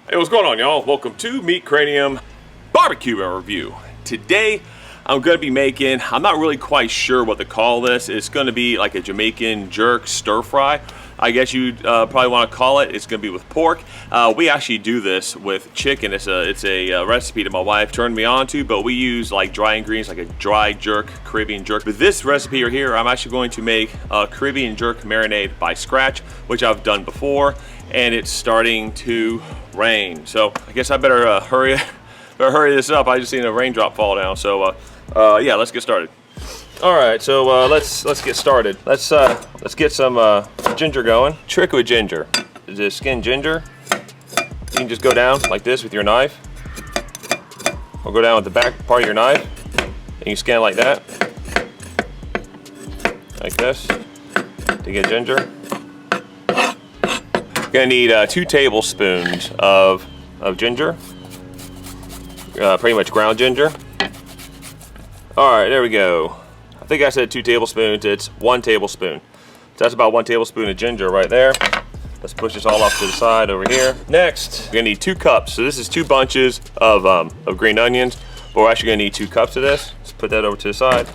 Hey, what's going on, y'all? Welcome to Meat Cranium Barbecue Review. Today, I'm going to be making, I'm not really quite sure what to call this. It's going to be like a Jamaican jerk stir fry. I guess you'd probably want to call it. It's going to be with pork. We actually do this with chicken. It's a recipe that my wife turned me on to, but we use like dry ingredients, like a dry jerk, Caribbean jerk. With this recipe right here, I'm actually going to make a Caribbean jerk marinade by scratch, which I've done before, and it's starting to rain. So I guess I better hurry this up. I just seen a raindrop fall down. So yeah, let's get started. All right, so let's get started. Let's get some ginger going. Trick with ginger is to skin ginger. You can just go down like this with your knife, or go down with the back part of your knife, and you skin it like that, like this, to get ginger. You're gonna need 2 tablespoons of ginger, pretty much ground ginger. All right, there we go. I think I said 2 tablespoons, it's 1 tablespoon. So that's about 1 tablespoon of ginger right there. Let's push this all off to the side over here. Next, we're gonna need 2 cups. So this is 2 bunches of green onions, but we're actually gonna need 2 cups of this. Let's put that over to the side.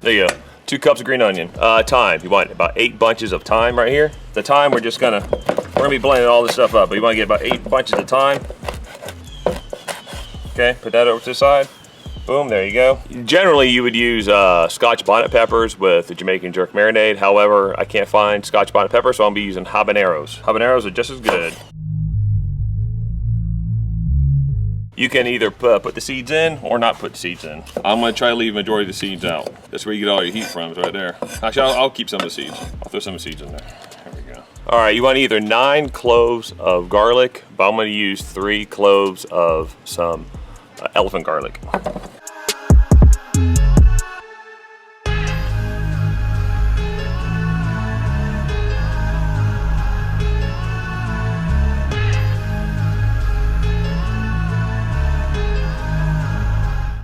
There you go. 2 cups of green onion. Thyme. You want about 8 bunches of thyme right here. The thyme, we're gonna be blending all this stuff up, but you want to get about 8 bunches of thyme. Okay, put that over to the side. Boom, there you go. Generally, you would use Scotch bonnet peppers with the Jamaican jerk marinade. However, I can't find Scotch bonnet peppers, so I'm gonna be using habaneros. Habaneros are just as good. You can either put the seeds in or not put the seeds in. I'm gonna try to leave the majority of the seeds out. That's where you get all your heat from, is right there. Actually, I'll keep some of the seeds. I'll throw some of the seeds in there. There we go. All right, you want either 9 cloves of garlic, but I'm gonna use 3 cloves of some elephant garlic.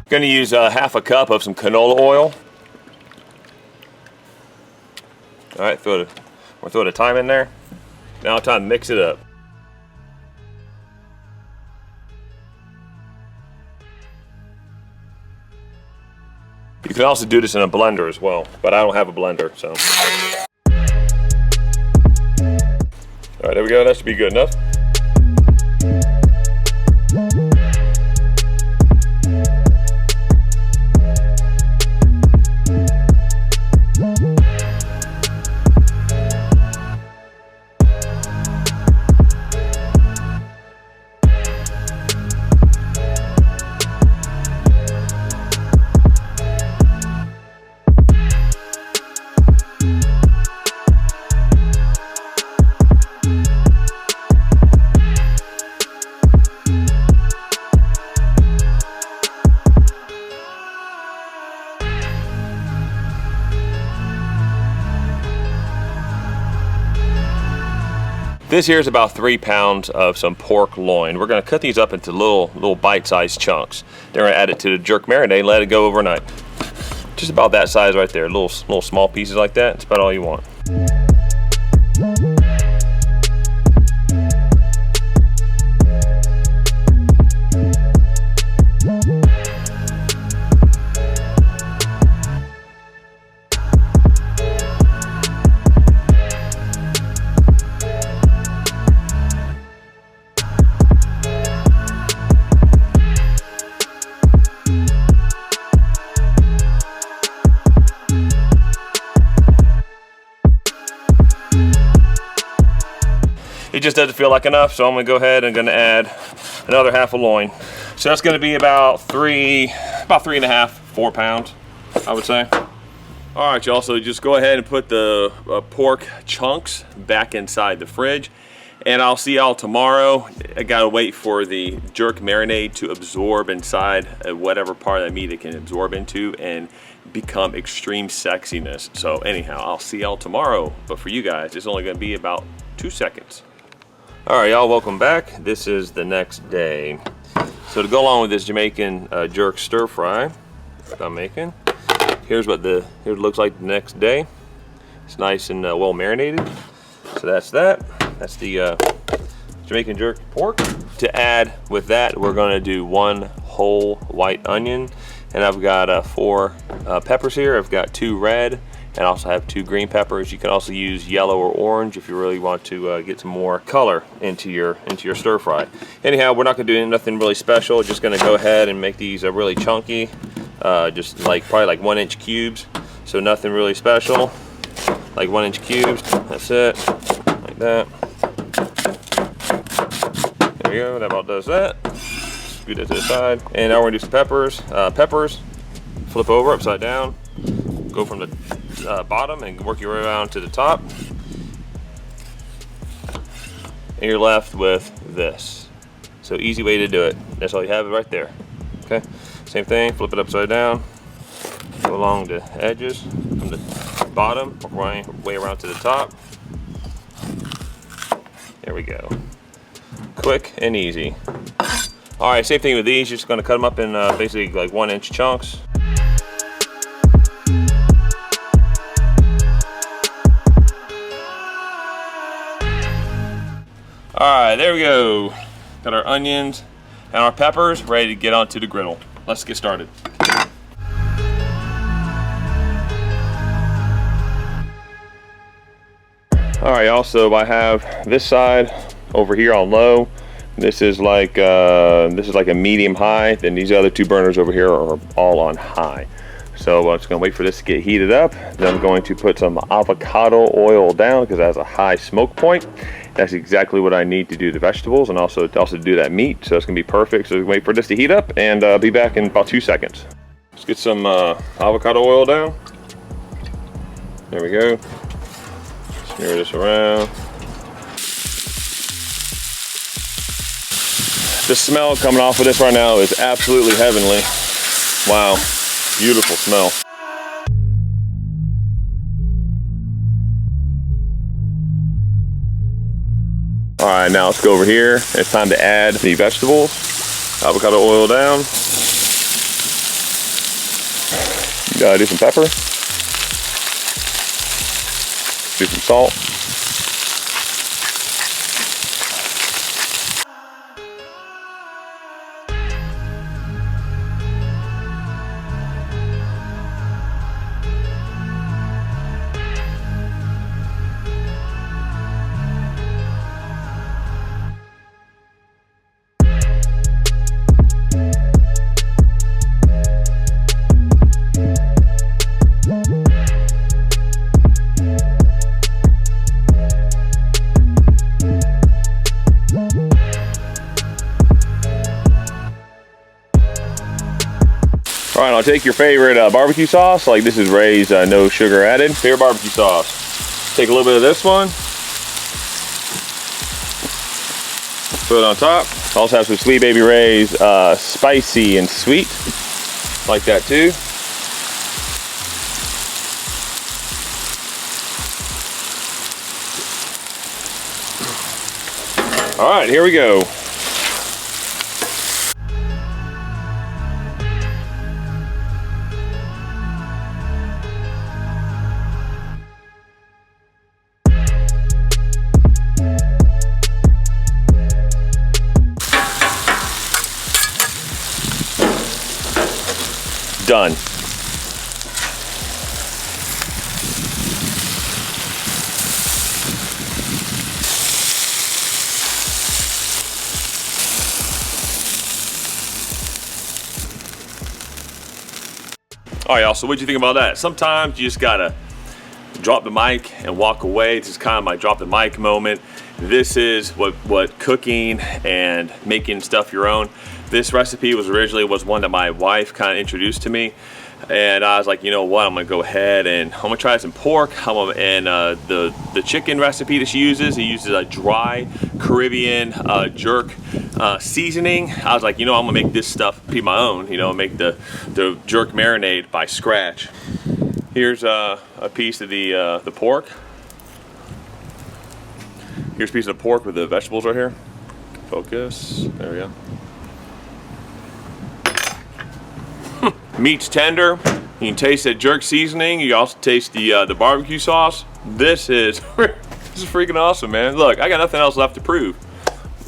Gonna use half a cup of some canola oil. All right, we'll throw the thyme in there. Now time to mix it up. You can also do this in a blender as well, but I don't have a blender, so. All right, there we go, that should be good enough. This here is about 3 pounds of some pork loin. We're gonna cut these up into little bite-sized chunks. Then we're gonna add it to the jerk marinade and let it go overnight. Just about that size right there, little small pieces like that. That's about all you want. It just doesn't feel like enough, so I'm gonna go ahead and gonna add another half a loin. So that's gonna be about 3.5, 4 pounds, I would say. All right, y'all, so just go ahead and put the pork chunks back inside the fridge, and I'll see y'all tomorrow. I gotta wait for the jerk marinade to absorb inside whatever part of the meat it can absorb into and become extreme sexiness. So anyhow, I'll see y'all tomorrow, but for you guys, it's only gonna be about 2 seconds. All right, y'all, welcome back. This is the next day. So to go along with this Jamaican jerk stir fry that I'm making, here's what it looks like the next day. It's nice and well marinated. So that's that. That's the Jamaican jerk pork. To add with that, we're going to do 1 whole white onion, and I've got 4 peppers here. I've got 2 red, and I also have 2 green peppers. You can also use yellow or orange if you really want to get some more color into your stir fry. Anyhow, we're not going to do nothing really special. Just going to go ahead and make these really chunky, just probably like 1-inch cubes. So nothing really special, like 1-inch cubes. That's it, like that. There we go. That about does that. Scoot it to the side, and now we're gonna do some peppers. Peppers, flip over upside down. Go from the bottom and work your way around to the top, and you're left with this. So easy way to do it. That's all you have right there. Okay. Same thing. Flip it upside down. Go along the edges from the bottom, work way around to the top. There we go. Quick and easy. All right, same thing with these. Just going to cut them up in basically like 1-inch chunks. All right, there we go. Got our onions and our peppers ready to get onto the griddle. Let's get started. All right, y'all, so I have this side over here on low. This is like a medium high. Then these other 2 burners over here are all on high. So I'm just gonna wait for this to get heated up. Then I'm going to put some avocado oil down because it has a high smoke point. That's exactly what I need to do the vegetables and also to do that meat. So it's gonna be perfect. So wait for this to heat up, and I'll be back in about 2 seconds. Let's get some avocado oil down. There we go. Smear this around. The smell coming off of this right now is absolutely heavenly. Wow, beautiful smell. All right, now let's go over here. It's time to add the vegetables. Avocado oil down. Do some pepper. Do some salt. All right, I'll take your favorite barbecue sauce. Like this is Ray's no sugar added. Favorite barbecue sauce. Take a little bit of this one. Put it on top. Also have some Sweet Baby Ray's spicy and sweet. Like that too. All right, here we go. Done. All right, y'all, so what'd you think about that? Sometimes you just gotta drop the mic and walk away. This is kind of my drop the mic moment. This is what cooking and making stuff your own. This recipe was originally one that my wife kind of introduced to me, and I was like, you know what, I'm gonna go ahead and I'm gonna try some pork. And the chicken recipe that she uses, a dry Caribbean jerk seasoning. I was like, you know, I'm gonna make this stuff be my own. You know, make the jerk marinade by scratch. Here's a piece of the pork. Here's a piece of pork with the vegetables right here. Focus. There we go. Meat's tender. You can taste that jerk seasoning. You also taste the barbecue sauce. This is this is freaking awesome, man. Look, I got nothing else left to prove.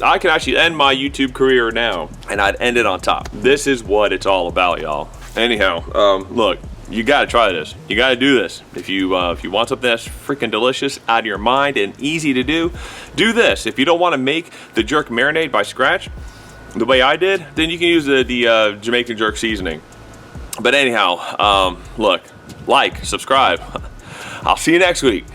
I can actually end my YouTube career now, and I'd end it on top. This is what it's all about, y'all. Anyhow, look, you gotta try this. You gotta do this. If you want something that's freaking delicious, out of your mind, and easy to do, do this. If you don't want to make the jerk marinade by scratch, the way I did, then you can use the Jamaican jerk seasoning. But anyhow, look, like, subscribe. I'll see you next week.